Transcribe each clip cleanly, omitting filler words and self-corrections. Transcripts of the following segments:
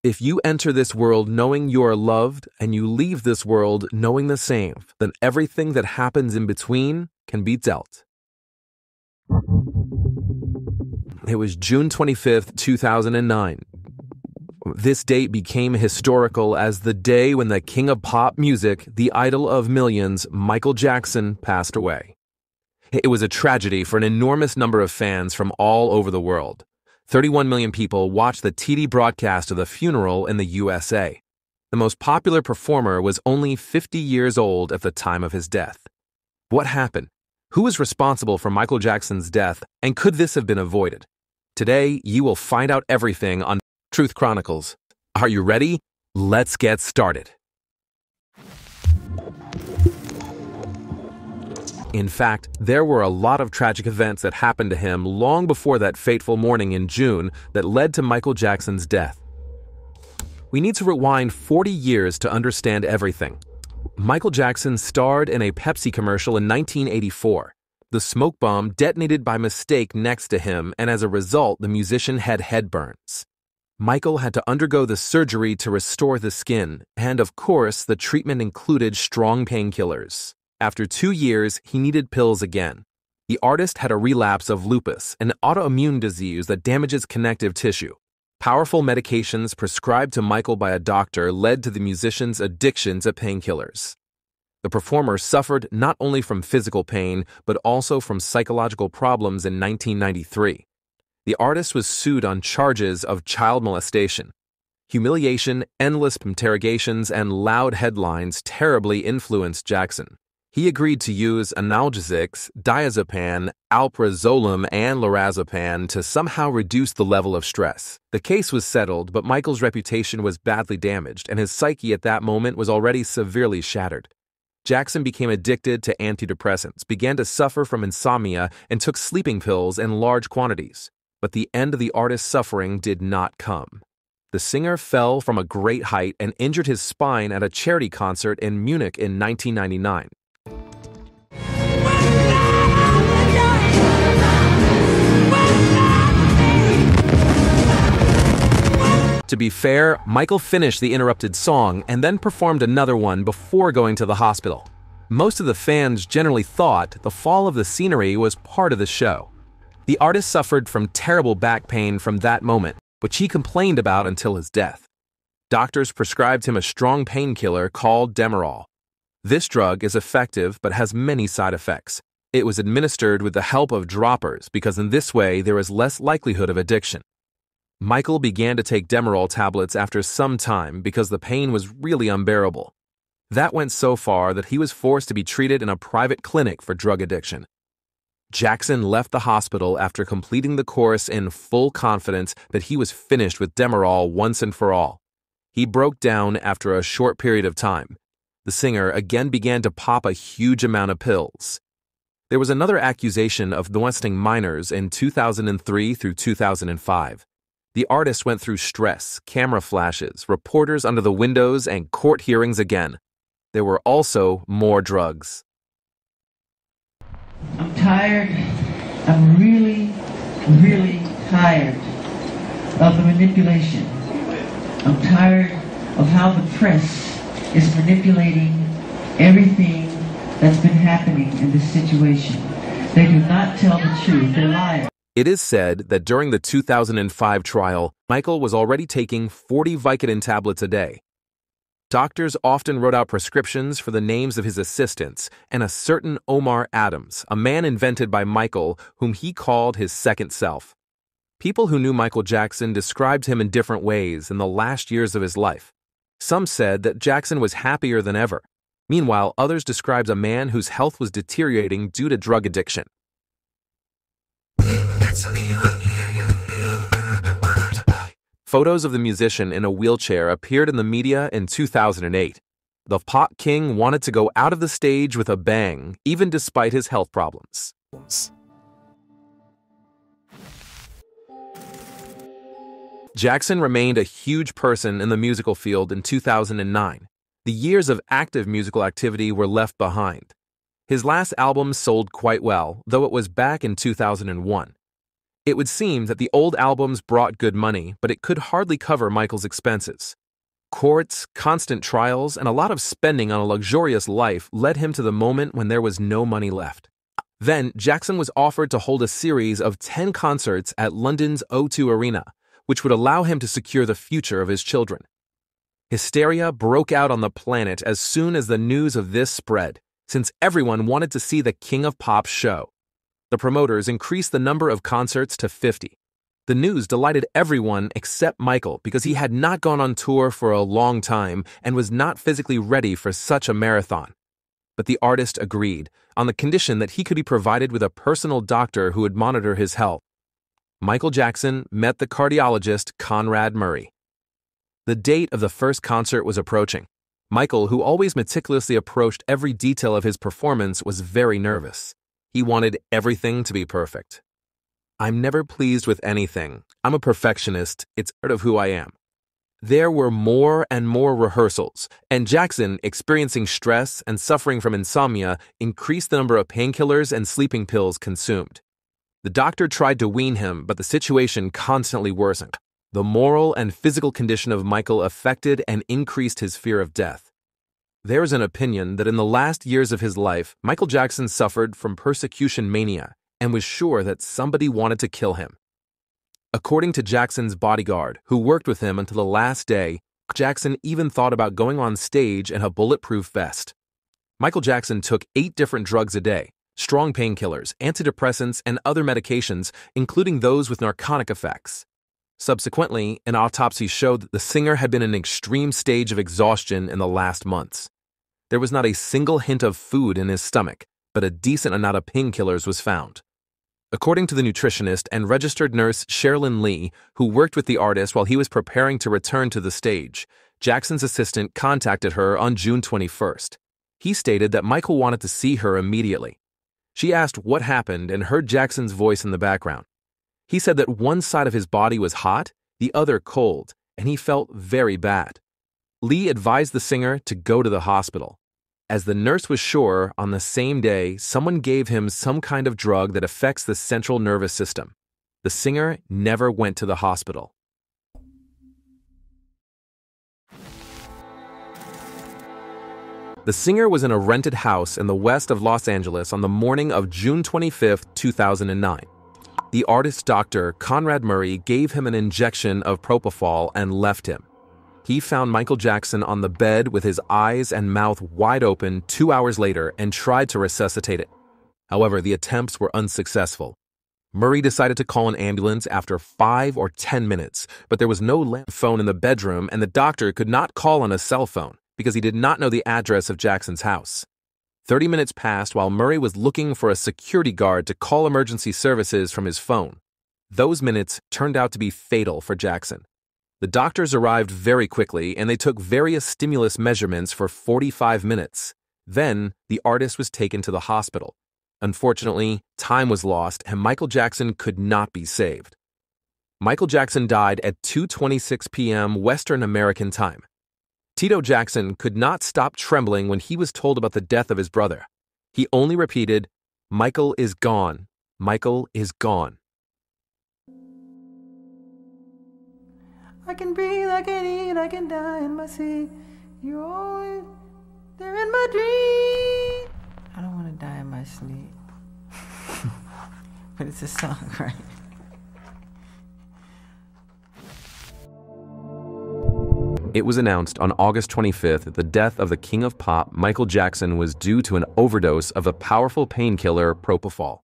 If you enter this world knowing you are loved and you leave this world knowing the same, then everything that happens in between can be dealt. It was June 25th, 2009. This date became historical as the day when the king of pop music, the idol of millions, Michael Jackson, passed away. It was a tragedy for an enormous number of fans from all over the world. 31 million people watched the TV broadcast of the funeral in the USA. The most popular performer was only 50 years old at the time of his death. What happened? Who was responsible for Michael Jackson's death, and could this have been avoided? Today, you will find out everything on Truth Chronicles. Are you ready? Let's get started. In fact, there were a lot of tragic events that happened to him long before that fateful morning in June that led to Michael Jackson's death. We need to rewind 40 years to understand everything. Michael Jackson starred in a Pepsi commercial in 1984. The smoke bomb detonated by mistake next to him, and as a result, the musician had head burns. Michael had to undergo the surgery to restore the skin, and of course, the treatment included strong painkillers. After 2 years, he needed pills again. The artist had a relapse of lupus, an autoimmune disease that damages connective tissue. Powerful medications prescribed to Michael by a doctor led to the musician's addiction to painkillers. The performer suffered not only from physical pain, but also from psychological problems in 1993. The artist was sued on charges of child molestation. Humiliation, endless interrogations, and loud headlines terribly influenced Jackson. He agreed to use analgesics, diazepam, alprazolam, and lorazepam to somehow reduce the level of stress. The case was settled, but Michael's reputation was badly damaged, and his psyche at that moment was already severely shattered. Jackson became addicted to antidepressants, began to suffer from insomnia, and took sleeping pills in large quantities. But the end of the artist's suffering did not come. The singer fell from a great height and injured his spine at a charity concert in Munich in 1999. To be fair, Michael finished the interrupted song and then performed another one before going to the hospital. Most of the fans generally thought the fall of the scenery was part of the show. The artist suffered from terrible back pain from that moment, which he complained about until his death. Doctors prescribed him a strong painkiller called Demerol. This drug is effective but has many side effects. It was administered with the help of droppers because in this way there is less likelihood of addiction. Michael began to take Demerol tablets after some time because the pain was really unbearable. That went so far that he was forced to be treated in a private clinic for drug addiction. Jackson left the hospital after completing the course in full confidence that he was finished with Demerol once and for all. He broke down after a short period of time. The singer again began to pop a huge amount of pills. There was another accusation of molesting minors in 2003 through 2005. The artist went through stress, camera flashes, reporters under the windows, and court hearings again. There were also more drugs. I'm tired. I'm really, really tired of the manipulation. I'm tired of how the press is manipulating everything that's been happening in this situation. They do not tell the truth. They're liars. It is said that during the 2005 trial, Michael was already taking 40 Vicodin tablets a day. Doctors often wrote out prescriptions for the names of his assistants and a certain Omar Adams, a man invented by Michael whom he called his second self. People who knew Michael Jackson described him in different ways in the last years of his life. Some said that Jackson was happier than ever. Meanwhile, others described a man whose health was deteriorating due to drug addiction. Photos of the musician in a wheelchair appeared in the media in 2008. The pop king wanted to go out of the stage with a bang, even despite his health problems. Jackson remained a huge person in the musical field in 2009. The years of active musical activity were left behind. His last album sold quite well, though it was back in 2001. It would seem that the old albums brought good money, but it could hardly cover Michael's expenses. Courts, constant trials, and a lot of spending on a luxurious life led him to the moment when there was no money left. Then, Jackson was offered to hold a series of 10 concerts at London's O2 Arena, which would allow him to secure the future of his children. Hysteria broke out on the planet as soon as the news of this spread, since everyone wanted to see the King of Pop's show. The promoters increased the number of concerts to 50. The news delighted everyone except Michael because he had not gone on tour for a long time and was not physically ready for such a marathon. But the artist agreed, on the condition that he could be provided with a personal doctor who would monitor his health. Michael Jackson met the cardiologist Conrad Murray. The date of the first concert was approaching. Michael, who always meticulously approached every detail of his performance, was very nervous. He wanted everything to be perfect. "I'm never pleased with anything. I'm a perfectionist. It's part of who I am." There were more and more rehearsals, and Jackson, experiencing stress and suffering from insomnia, increased the number of painkillers and sleeping pills consumed. The doctor tried to wean him, but the situation constantly worsened. The moral and physical condition of Michael affected and increased his fear of death. There is an opinion that in the last years of his life, Michael Jackson suffered from persecution mania and was sure that somebody wanted to kill him. According to Jackson's bodyguard, who worked with him until the last day, Jackson even thought about going on stage in a bulletproof vest. Michael Jackson took 8 different drugs a day, strong painkillers, antidepressants, and other medications, including those with narcotic effects. Subsequently, an autopsy showed that the singer had been in an extreme stage of exhaustion in the last months. There was not a single hint of food in his stomach, but a decent amount of painkillers was found. According to the nutritionist and registered nurse Sherilyn Lee, who worked with the artist while he was preparing to return to the stage, Jackson's assistant contacted her on June 21st. He stated that Michael wanted to see her immediately. She asked what happened and heard Jackson's voice in the background. He said that one side of his body was hot, the other cold, and he felt very bad. Lee advised the singer to go to the hospital. As the nurse was sure, on the same day, someone gave him some kind of drug that affects the central nervous system. The singer never went to the hospital. The singer was in a rented house in the west of Los Angeles on the morning of June 25, 2009. The artist's doctor, Conrad Murray, gave him an injection of propofol and left him. He found Michael Jackson on the bed with his eyes and mouth wide open 2 hours later and tried to resuscitate it. However, the attempts were unsuccessful. Murray decided to call an ambulance after 5 or 10 minutes, but there was no phone in the bedroom and the doctor could not call on a cell phone because he did not know the address of Jackson's house. 30 minutes passed while Murray was looking for a security guard to call emergency services from his phone. Those minutes turned out to be fatal for Jackson. The doctors arrived very quickly and they took various stimulus measurements for 45 minutes. Then, the artist was taken to the hospital. Unfortunately, time was lost and Michael Jackson could not be saved. Michael Jackson died at 2:26 p.m. Western American time. Tito Jackson could not stop trembling when he was told about the death of his brother. He only repeated, "Michael is gone. Michael is gone." I can breathe, I can eat, I can die in my sleep. You're always there in my dream. I don't want to die in my sleep. But it's a song, right? It was announced on August 25th that the death of the King of Pop, Michael Jackson, was due to an overdose of a powerful painkiller, propofol.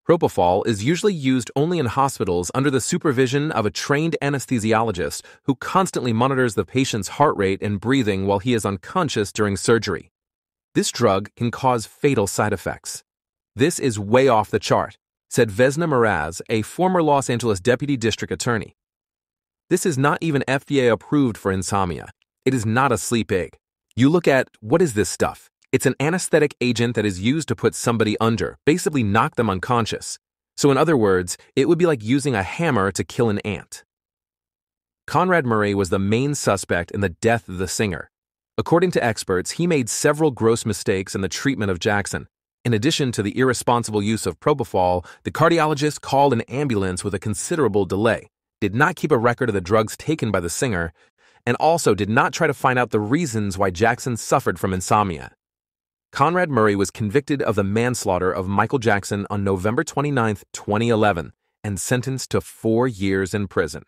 Propofol is usually used only in hospitals under the supervision of a trained anesthesiologist who constantly monitors the patient's heart rate and breathing while he is unconscious during surgery. This drug can cause fatal side effects. "This is way off the chart," said Vesna Mraz, a former Los Angeles deputy district attorney. "This is not even FDA approved for insomnia. It is not a sleep aid. You look at, what is this stuff? It's an anesthetic agent that is used to put somebody under, basically knock them unconscious. So in other words, it would be like using a hammer to kill an ant." Conrad Murray was the main suspect in the death of the singer. According to experts, he made several gross mistakes in the treatment of Jackson. In addition to the irresponsible use of propofol, the cardiologist called an ambulance with a considerable delay, did not keep a record of the drugs taken by the singer, and also did not try to find out the reasons why Jackson suffered from insomnia. Conrad Murray was convicted of the manslaughter of Michael Jackson on November 29, 2011, and sentenced to 4 years in prison.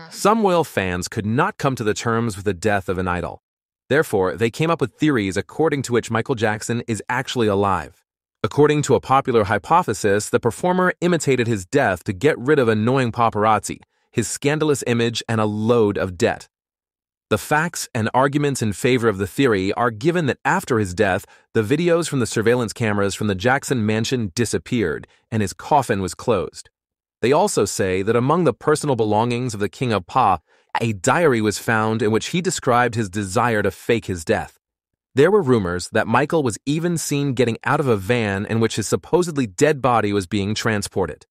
Some royal fans could not come to the terms with the death of an idol. Therefore, they came up with theories according to which Michael Jackson is actually alive. According to a popular hypothesis, the performer imitated his death to get rid of annoying paparazzi, his scandalous image, and a load of debt. The facts and arguments in favor of the theory are given that after his death, the videos from the surveillance cameras from the Jackson mansion disappeared, and his coffin was closed. They also say that among the personal belongings of the King of Pop, a diary was found in which he described his desire to fake his death. There were rumors that Michael was even seen getting out of a van in which his supposedly dead body was being transported.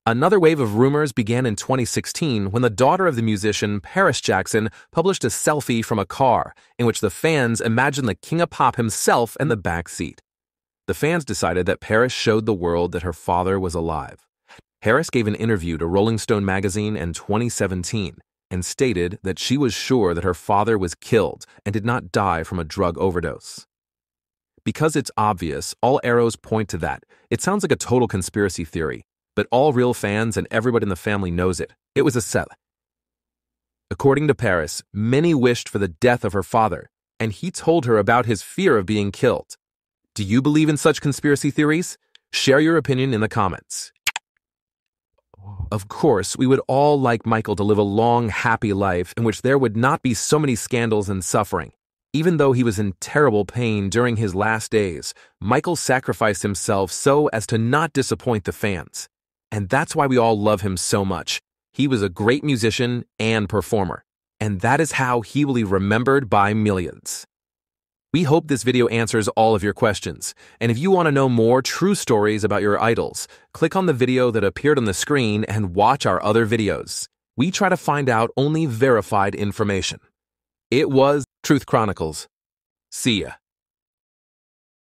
Another wave of rumors began in 2016 when the daughter of the musician, Paris Jackson, published a selfie from a car in which the fans imagined the King of Pop himself in the back seat. The fans decided that Paris showed the world that her father was alive. Harris gave an interview to Rolling Stone magazine in 2017 and stated that she was sure that her father was killed and did not die from a drug overdose. Because it's obvious, all arrows point to that. It sounds like a total conspiracy theory, but all real fans and everybody in the family knows it. It was a set. According to Paris, many wished for the death of her father, and he told her about his fear of being killed. Do you believe in such conspiracy theories? Share your opinion in the comments. Of course, we would all like Michael to live a long, happy life in which there would not be so many scandals and suffering. Even though he was in terrible pain during his last days, Michael sacrificed himself so as to not disappoint the fans. And that's why we all love him so much. He was a great musician and performer, and that is how he will be remembered by millions. We hope this video answers all of your questions, and if you want to know more true stories about your idols, click on the video that appeared on the screen and watch our other videos. We try to find out only verified information. It was Truth Chronicles. See ya.